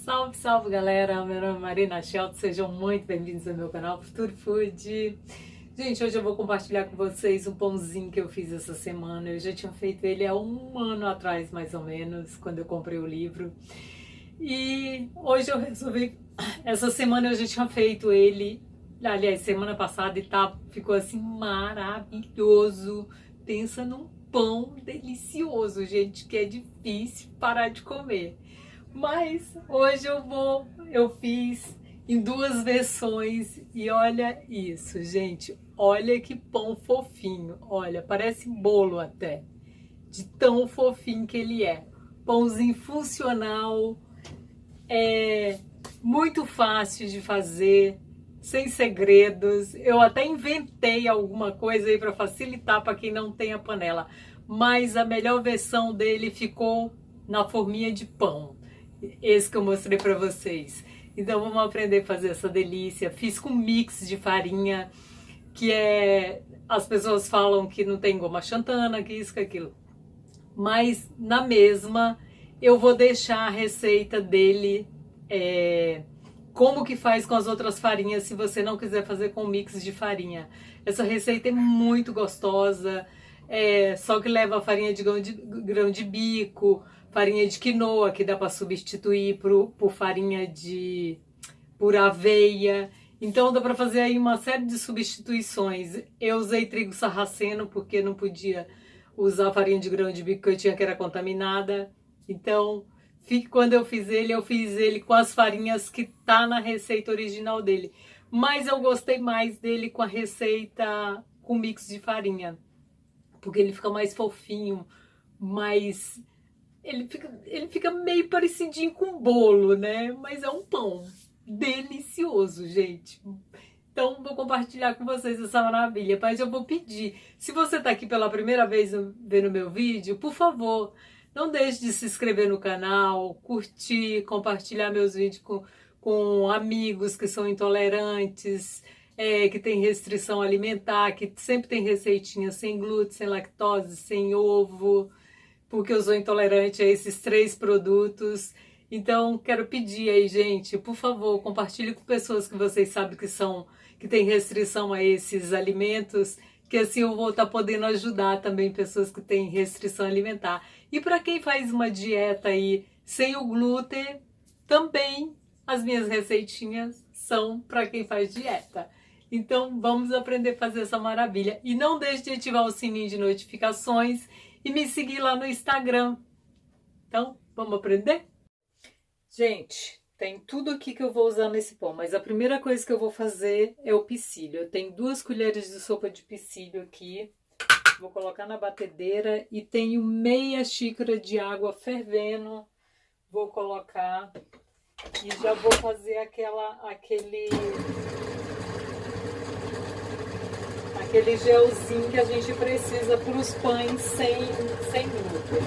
Salve, salve galera, meu nome é Marina Shelton, sejam muito bem-vindos ao meu canal Futuro Food. Gente, hoje eu vou compartilhar com vocês um pãozinho que eu fiz essa semana. Eu já tinha feito ele há um ano atrás, mais ou menos, quando eu comprei o livro. E hoje eu resolvi, essa semana eu já tinha feito ele, aliás, semana passada, e ficou assim maravilhoso. Pensa num pão delicioso, gente, que é difícil parar de comer. Mas hoje eu fiz em duas versões e olha isso, gente. Olha que pão fofinho. Olha, parece bolo até, de tão fofinho que ele é. Pãozinho funcional, muito fácil de fazer, sem segredos. Eu até inventei alguma coisa aí para facilitar para quem não tem a panela. Mas a melhor versão dele ficou na forminha de pão. Esse que eu mostrei para vocês. Então vamos aprender a fazer essa delícia. Fiz com mix de farinha, que as pessoas falam que não tem goma xantana, que isso, que aquilo. Mas na mesma eu vou deixar a receita dele, como que faz com as outras farinhas, se você não quiser fazer com mix de farinha. Essa receita é muito gostosa, só que leva farinha de grão de bico, farinha de quinoa, que dá para substituir por farinha por aveia. Então dá para fazer aí uma série de substituições. Eu usei trigo sarraceno porque não podia usar farinha de grão de bico que eu tinha, que era contaminada. Então, quando eu fiz ele com as farinhas que tá na receita original dele. Mas eu gostei mais dele com a receita com mix de farinha, porque ele fica mais fofinho, mais... Ele fica meio parecidinho com bolo, né? Mas é um pão delicioso, gente. Então, vou compartilhar com vocês essa maravilha. Mas eu vou pedir, se você tá aqui pela primeira vez vendo meu vídeo, por favor, não deixe de se inscrever no canal, curtir, compartilhar meus vídeos com amigos que são intolerantes, que tem restrição alimentar, que sempre tem receitinha sem glúten, sem lactose, sem ovo, porque eu sou intolerante a esses 3 produtos. Então, quero pedir aí, gente, por favor, compartilhe com pessoas que vocês sabem que tem restrição a esses alimentos, que assim eu vou estar podendo ajudar também pessoas que têm restrição alimentar. E para quem faz uma dieta aí sem o glúten, também as minhas receitinhas são para quem faz dieta. Então, vamos aprender a fazer essa maravilha. E não deixe de ativar o sininho de notificações e me seguir lá no Instagram. Então, vamos aprender? Gente, tem tudo aqui que eu vou usar nesse pão, mas a primeira coisa que eu vou fazer é o pissilho. Eu tenho 2 colheres de sopa de pissilho aqui. Vou colocar na batedeira e tenho meia xícara de água fervendo. Vou colocar e já vou fazer aquele gelzinho que a gente precisa para os pães sem glúten.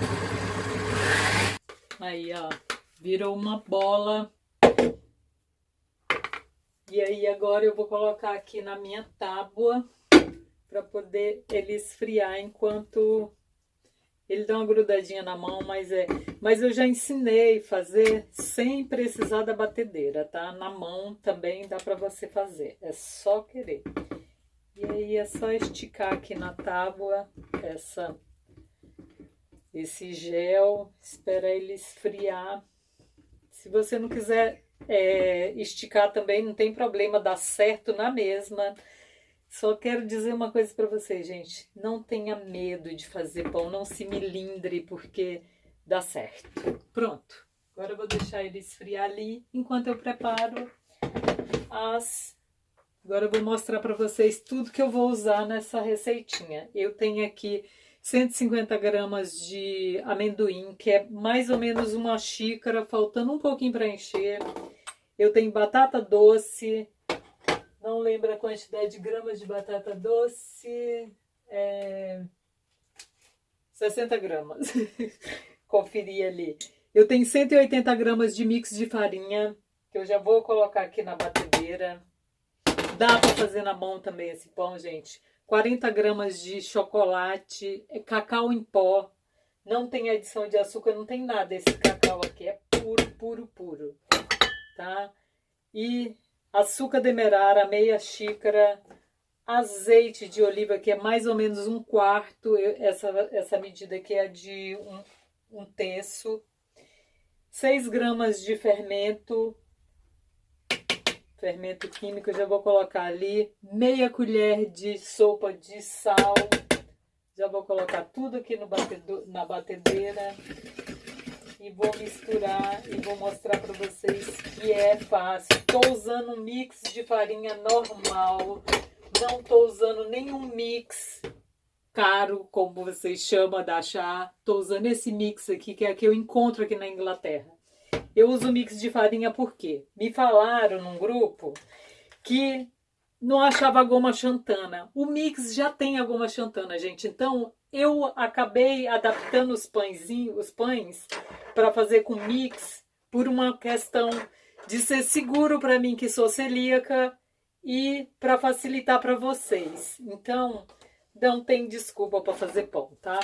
Aí, ó, virou uma bola. E aí agora eu vou colocar aqui na minha tábua para poder ele esfriar enquanto ele dá uma grudadinha na mão, mas eu já ensinei a fazer sem precisar da batedeira, tá? Na mão também dá para você fazer, é só querer. E aí é só esticar aqui na tábua esse gel, esperar ele esfriar. Se você não quiser esticar também, não tem problema, dá certo na mesma. Só quero dizer uma coisa para vocês, gente. Não tenha medo de fazer pão, não se milindre, porque dá certo. Pronto. Agora eu vou deixar ele esfriar ali, enquanto eu preparo Agora eu vou mostrar para vocês tudo que eu vou usar nessa receitinha. Eu tenho aqui 150 gramas de amendoim, que é mais ou menos uma xícara, faltando um pouquinho para encher. Eu tenho batata doce, não lembro a quantidade de gramas de batata doce, 60 gramas, conferi ali. Eu tenho 180 gramas de mix de farinha, que eu já vou colocar aqui na batedeira. Dá para fazer na mão também esse pão, gente. 40 gramas de chocolate, cacau em pó. Não tem adição de açúcar, não tem nada. Esse cacau aqui é puro, puro, puro. tá? E açúcar demerara, meia xícara, azeite de oliva, que é mais ou menos 1/4, essa medida aqui é de um terço, 6 gramas de fermento químico, eu já vou colocar ali, meia colher de sopa de sal, já vou colocar tudo aqui na batedeira e vou misturar e vou mostrar para vocês que é fácil. Estou usando um mix de farinha normal, não estou usando nenhum mix caro, como vocês chamam da chá. Estou usando esse mix aqui, que é que eu encontro aqui na Inglaterra. Eu uso mix de farinha porque me falaram num grupo que não achava a goma xantana. O mix já tem a goma xantana, gente. Então eu acabei adaptando os pães para fazer com mix por uma questão de ser seguro para mim, que sou celíaca, e para facilitar para vocês. Então não tem desculpa para fazer pão, tá?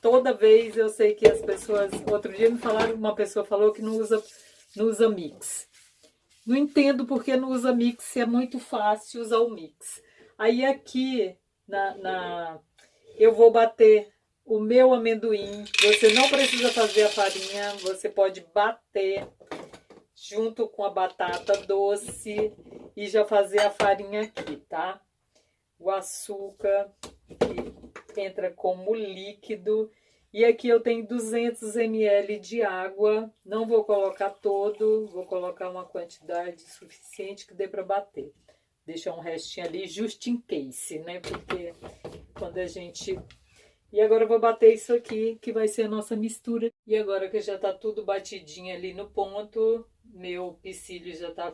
Toda vez eu sei que as pessoas... Outro dia me falaram, uma pessoa falou que não usa mix. Não entendo porque não usa mix, se é muito fácil usar o mix. Aí aqui eu vou bater o meu amendoim. Você não precisa fazer a farinha, você pode bater junto com a batata doce e já fazer a farinha aqui, tá? O açúcar que entra como líquido. E aqui eu tenho 200 ml de água. Não vou colocar todo, vou colocar uma quantidade suficiente que dê para bater. Deixar um restinho ali, just in case, né? Porque quando a gente... E agora eu vou bater isso aqui, que vai ser a nossa mistura. E agora que já tá tudo batidinho ali no ponto, meu pistilho já tá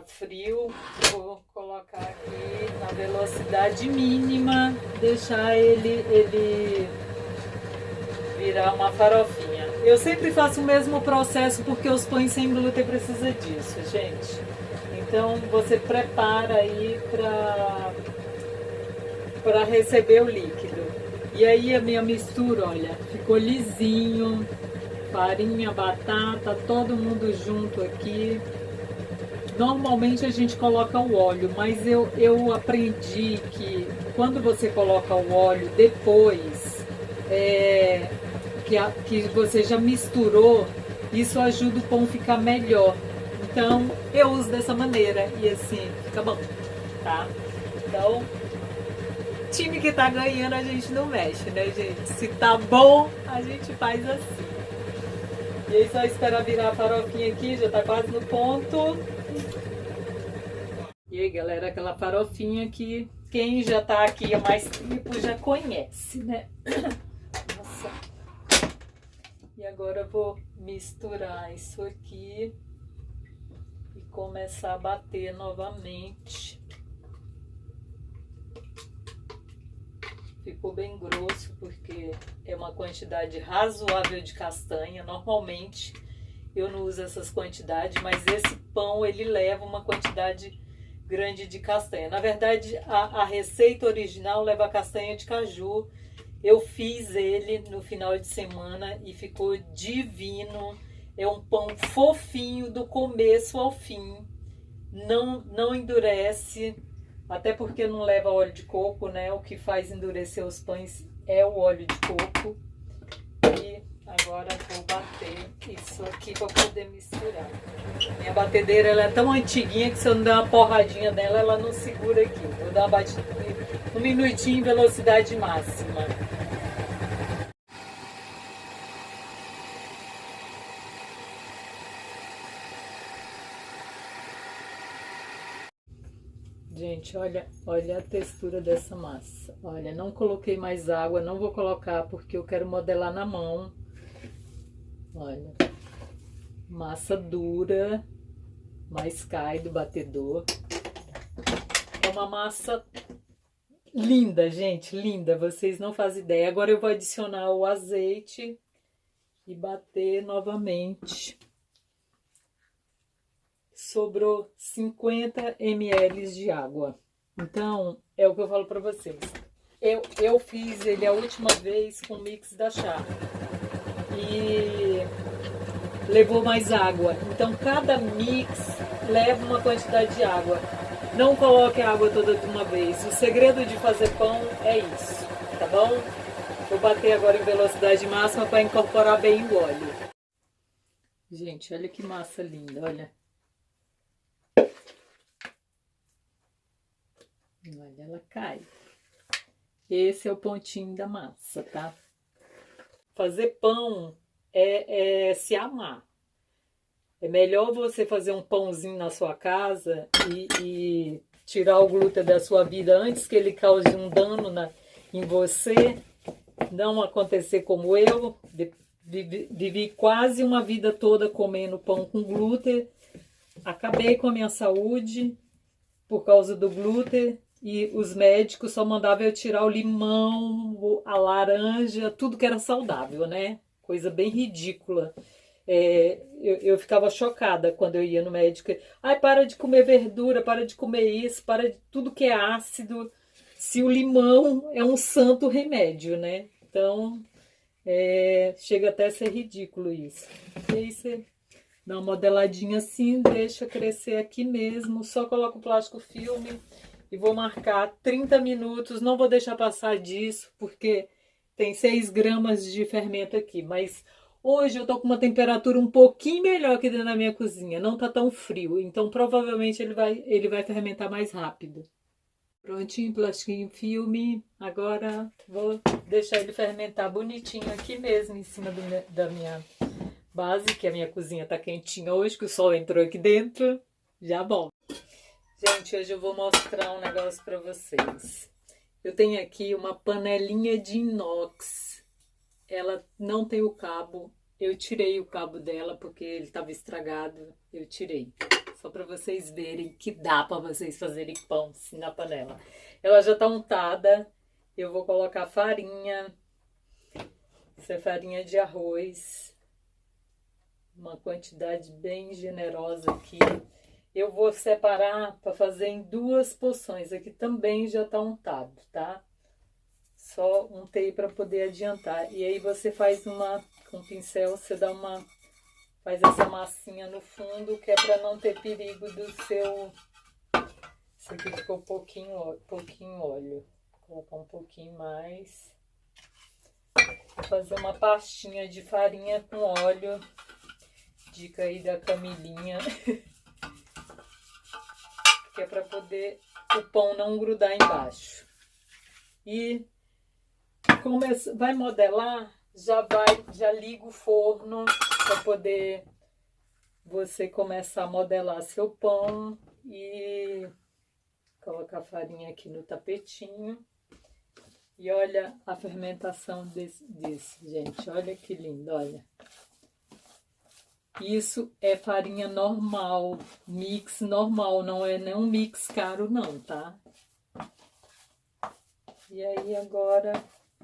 frio, vou colocar aqui na velocidade mínima, deixar ele virar uma farofinha. Eu sempre faço o mesmo processo porque os pães sem glúten precisa disso, gente. Então você prepara aí para receber o líquido. E aí a minha mistura, olha, ficou lisinho, farinha, batata, todo mundo junto aqui. Normalmente a gente coloca o óleo, mas eu aprendi que quando você coloca o óleo depois que você já misturou, isso ajuda o pão a ficar melhor. Então eu uso dessa maneira e assim fica bom, tá? Então, time que tá ganhando a gente não mexe, né, gente? Se tá bom, a gente faz assim. E aí só esperar virar a farofinha aqui, já tá quase no ponto. E aí, galera, aquela farofinha que quem já tá aqui há mais tempo já conhece, né? Nossa. E agora eu vou misturar isso aqui e começar a bater novamente. Ficou bem grosso porque é uma quantidade razoável de castanha. Normalmente eu não uso essas quantidades, mas esse pão ele leva uma quantidade grande de castanha. Na verdade, a receita original leva castanha de caju. Eu fiz ele no final de semana e ficou divino. É um pão fofinho do começo ao fim. Não endurece, até porque não leva óleo de coco, né? O que faz endurecer os pães é o óleo de coco. E agora vou bater isso aqui para poder misturar. Minha batedeira ela é tão antiguinha que se eu não der uma porradinha nela, ela não segura aqui. Vou dar uma batida um minutinho em velocidade máxima. Gente, olha a textura dessa massa. Olha, não coloquei mais água, não vou colocar porque eu quero modelar na mão. Olha, massa dura, mas cai do batedor. É uma massa linda, gente, linda. Vocês não fazem ideia. Agora eu vou adicionar o azeite e bater novamente. Sobrou 50 ml de água. Então, é o que eu falo para vocês. Eu fiz ele a última vez com o mix da chá. E levou mais água. Então cada mix leva uma quantidade de água. Não coloque a água toda de uma vez. O segredo de fazer pão é isso, tá bom? Vou bater agora em velocidade máxima para incorporar bem o óleo. Gente, olha que massa linda, olha. Olha, ela cai. Esse é o pontinho da massa, tá? Fazer pão é se amar. É melhor você fazer um pãozinho na sua casa e tirar o glúten da sua vida antes que ele cause um dano em você. Não acontecer como eu, vivi quase uma vida toda comendo pão com glúten. Acabei com a minha saúde por causa do glúten. E os médicos só mandavam eu tirar o limão, a laranja, tudo que era saudável, né? Coisa bem ridícula. Eu ficava chocada quando eu ia no médico. Ai, para de comer verdura, para de comer isso, para de tudo que é ácido. Se o limão é um santo remédio, né? Então, chega até a ser ridículo isso. E aí você dá uma modeladinha assim, deixa crescer aqui mesmo, só coloca o plástico filme e vou marcar 30 minutos. Não vou deixar passar disso, porque tem 6 gramas de fermento aqui, mas hoje eu tô com uma temperatura um pouquinho melhor aqui dentro da minha cozinha, não tá tão frio, então provavelmente ele vai fermentar mais rápido. Prontinho, plastiquinho filme. Agora vou deixar ele fermentar bonitinho aqui mesmo, em cima da minha base, que a minha cozinha tá quentinha hoje, que o sol entrou aqui dentro. Já bom. Gente, hoje eu vou mostrar um negócio para vocês. Eu tenho aqui uma panelinha de inox. Ela não tem o cabo. Eu tirei o cabo dela porque ele estava estragado. Eu tirei. Só para vocês verem que dá para vocês fazerem pão assim na panela. Ela já está untada. Eu vou colocar farinha. Isso é farinha de arroz. Uma quantidade bem generosa aqui. Eu vou separar para fazer em 2 porções. Aqui também já está untado, tá? Só untei para poder adiantar. E aí você faz com um pincel, você faz essa massinha no fundo, que é para não ter perigo do seu... Isso aqui ficou pouquinho óleo. Vou colocar um pouquinho mais. Vou fazer uma pastinha de farinha com óleo. Dica aí da Camilinha. Que é para poder o pão não grudar embaixo. E vai modelar, já liga o forno para poder você começar a modelar seu pão e colocar a farinha aqui no tapetinho. E olha a fermentação desse, gente, olha que lindo, olha. Isso é farinha normal, mix normal, não é nem um mix caro não, tá? E aí agora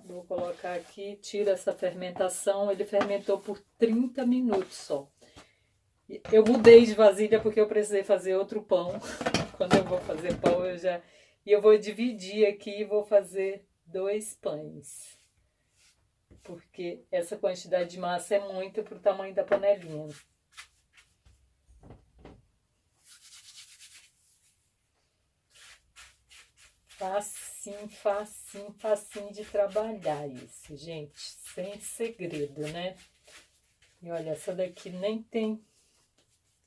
vou colocar aqui, tira essa fermentação, ele fermentou por 30 minutos só. Eu mudei de vasilha porque eu precisei fazer outro pão. Quando eu vou fazer pão E eu vou dividir aqui e vou fazer 2 pães. Porque essa quantidade de massa é muito pro tamanho da panelinha. Facinho, facinho, facinho de trabalhar isso, gente. Sem segredo, né? E olha, essa daqui nem tem...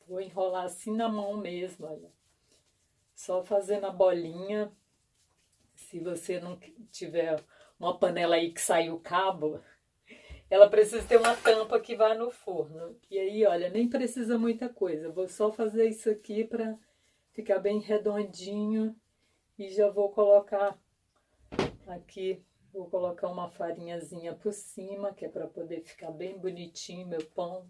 Vou enrolar assim na mão mesmo, olha. Só fazendo a bolinha. Se você não tiver uma panela aí que saiu o cabo, ela precisa ter uma tampa que vá no forno. E aí, olha, nem precisa muita coisa. Eu vou só fazer isso aqui para ficar bem redondinho. E já vou colocar aqui, vou colocar uma farinhazinha por cima, que é para poder ficar bem bonitinho meu pão.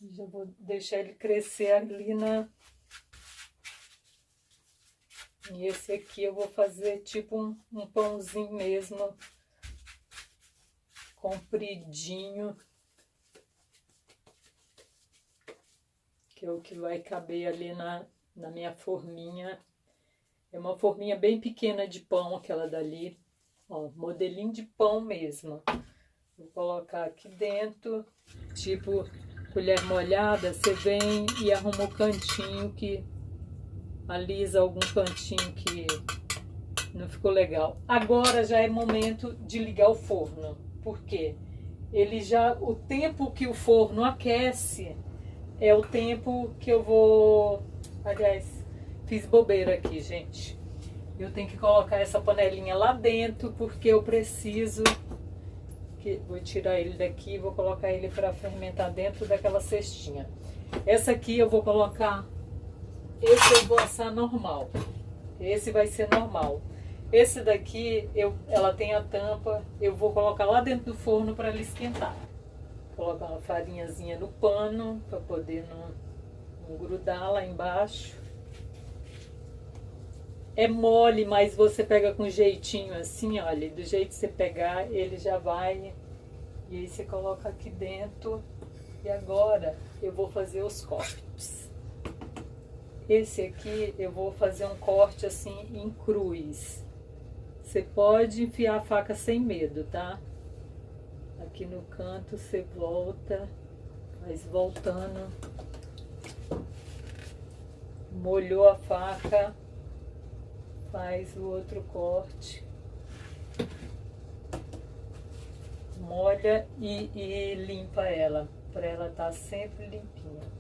Já vou deixar ele crescer ali E esse aqui eu vou fazer tipo um pãozinho mesmo, compridinho, que é o que vai caber ali na minha forminha. É uma forminha bem pequena de pão, aquela dali. Ó, modelinho de pão mesmo. Vou colocar aqui dentro, tipo colher molhada, você vem e arruma o cantinho que alisa algum cantinho que não ficou legal. Agora já é momento de ligar o forno. Por quê? O tempo que o forno aquece é o tempo que eu vou... Aliás, fiz bobeira aqui, gente. Eu tenho que colocar essa panelinha lá dentro porque eu preciso... Vou tirar ele daqui e vou colocar ele para fermentar dentro daquela cestinha. Essa aqui eu vou colocar... Esse eu vou assar normal. Esse vai ser normal. Esse daqui, ela tem a tampa, eu vou colocar lá dentro do forno para ela esquentar. Vou colocar uma farinhazinha no pano para poder não grudar lá embaixo. É mole, mas você pega com jeitinho assim, olha, do jeito que você pegar, ele já vai. E aí você coloca aqui dentro. E agora eu vou fazer os cortes. Esse aqui eu vou fazer um corte assim em cruz. Você pode enfiar a faca sem medo, tá? Aqui no canto você volta, mas voltando. Molhou a faca, faz o outro corte. Molha e limpa ela, para ela estar sempre limpinha.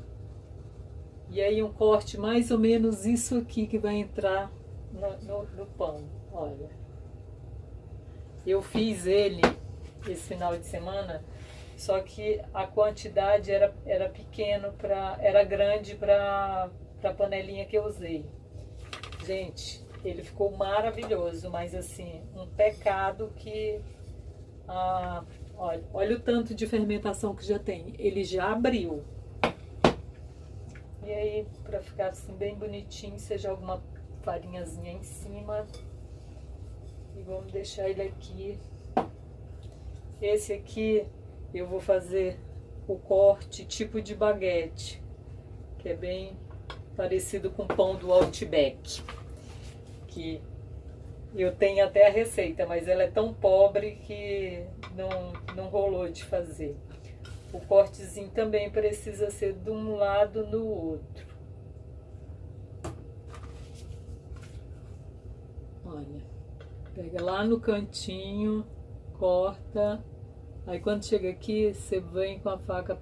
E aí um corte mais ou menos isso aqui que vai entrar no pão, olha. Eu fiz ele esse final de semana, só que a quantidade era pequeno, era grande para a panelinha que eu usei. Gente, ele ficou maravilhoso, mas assim, um pecado que... olha o tanto de fermentação que já tem. Ele já abriu. E aí, para ficar assim bem bonitinho, seja alguma farinhazinha em cima. E vamos deixar ele aqui. Esse aqui eu vou fazer o corte tipo de baguete, que é bem parecido com o pão do Outback. Que eu tenho até a receita, mas ela é tão pobre que não rolou de fazer. O cortezinho também precisa ser de um lado no outro. Olha, pega lá no cantinho, corta. Aí quando chega aqui, você vem com a faca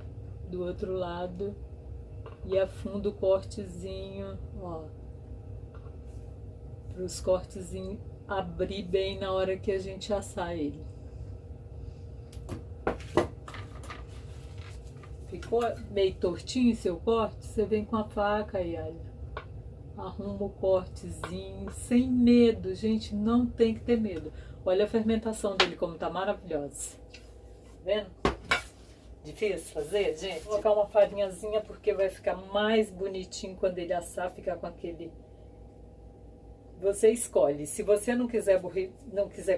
do outro lado e afunda o cortezinho, ó. Para os cortezinhos abrir bem na hora que a gente assar ele. Ficou meio tortinho seu corte? Você vem com a faca e olha, arruma o cortezinho, sem medo, gente, não tem que ter medo. Olha a fermentação dele como tá maravilhosa. Tá vendo? Difícil fazer, gente? Vou colocar uma farinhazinha porque vai ficar mais bonitinho quando ele assar, ficar com aquele... Você escolhe. Se você não quiser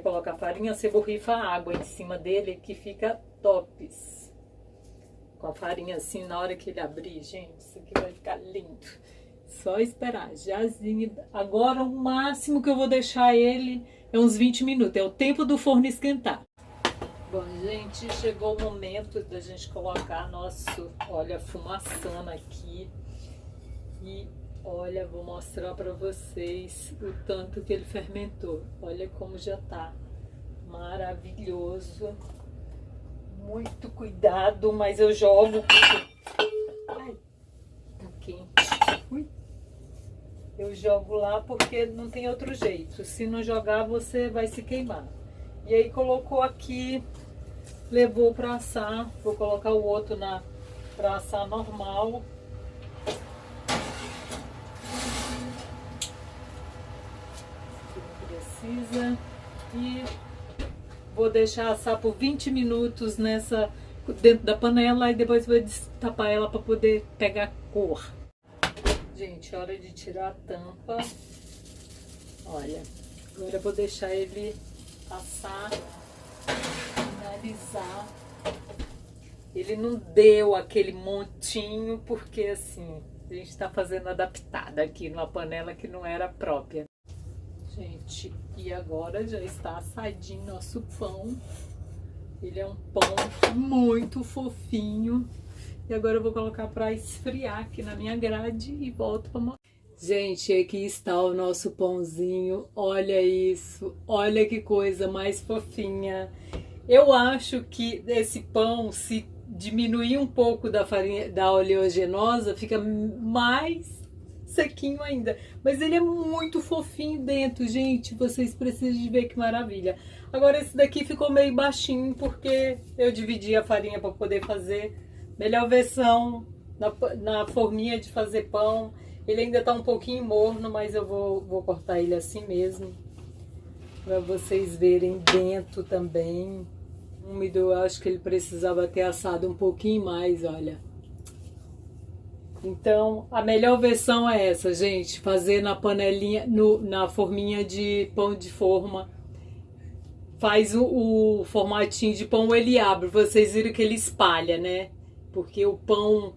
colocar farinha, você borrifa a água em cima dele que fica tops. Com a farinha assim, na hora que ele abrir, gente, isso aqui vai ficar lindo. Só esperar. Jazinho. Agora o máximo que eu vou deixar ele é uns 20 minutos. É o tempo do forno esquentar. Bom, gente, chegou o momento da gente colocar nosso, olha, fumaçando aqui. E olha, vou mostrar para vocês o tanto que ele fermentou. Olha como já tá maravilhoso. Muito cuidado, mas eu jogo porque... Ai, tá quente. Ui. Eu jogo lá porque não tem outro jeito. Se não jogar, você vai se queimar. E aí colocou aqui, levou para assar. Vou colocar o outro para assar normal. Precisa. E vou deixar assar por 20 minutos dentro da panela e depois vou destapar ela para poder pegar cor. Gente, hora de tirar a tampa. Olha, agora eu vou deixar ele assar, finalizar. Ele não deu aquele montinho porque assim, a gente está fazendo adaptada aqui numa panela que não era própria. Gente, e agora já está assadinho nosso pão. Ele é um pão muito fofinho. E agora eu vou colocar para esfriar aqui na minha grade e volto para mostrar. Gente, aqui está o nosso pãozinho. Olha isso, olha que coisa mais fofinha. Eu acho que esse pão, se diminuir um pouco da farinha, da oleaginosa, fica mais sequinho ainda. Mas ele é muito fofinho dentro, gente. Vocês precisam de ver que maravilha. Agora esse daqui ficou meio baixinho porque eu dividi a farinha para poder fazer. Melhor versão na forminha de fazer pão. Ele ainda tá um pouquinho morno, mas eu vou cortar ele assim mesmo. Para vocês verem dentro também. Úmido, eu acho que ele precisava ter assado um pouquinho mais, olha. Então, a melhor versão é essa, gente. Fazer na panelinha, na forminha de pão de forma. Faz o formatinho de pão, ele abre. Vocês viram que ele espalha, né? Porque o pão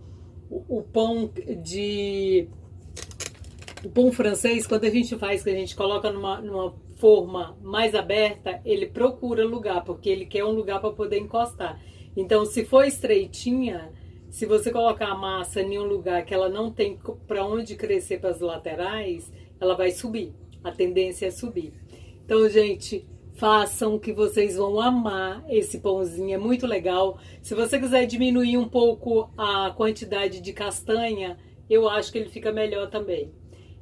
francês, quando a gente faz, que a gente coloca numa forma mais aberta, ele procura lugar, porque ele quer um lugar para poder encostar. Então, se for estreitinha, se você colocar a massa em um lugar que ela não tem para onde crescer para as laterais, ela vai subir. A tendência é subir. Então, gente, façam que vocês vão amar esse pãozinho, é muito legal. Se você quiser diminuir um pouco a quantidade de castanha, eu acho que ele fica melhor também.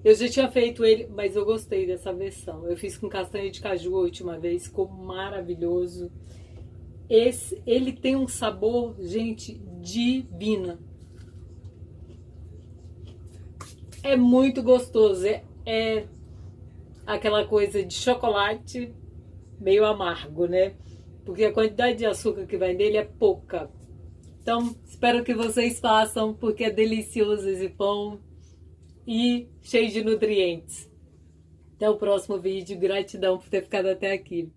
Eu já tinha feito ele, mas eu gostei dessa versão. Eu fiz com castanha de caju a última vez, ficou maravilhoso. Ele tem um sabor, gente, divino. É muito gostoso. É aquela coisa de chocolate meio amargo, né? Porque a quantidade de açúcar que vai nele é pouca. Então, espero que vocês façam, porque é delicioso esse pão e cheio de nutrientes. Até o próximo vídeo. Gratidão por ter ficado até aqui.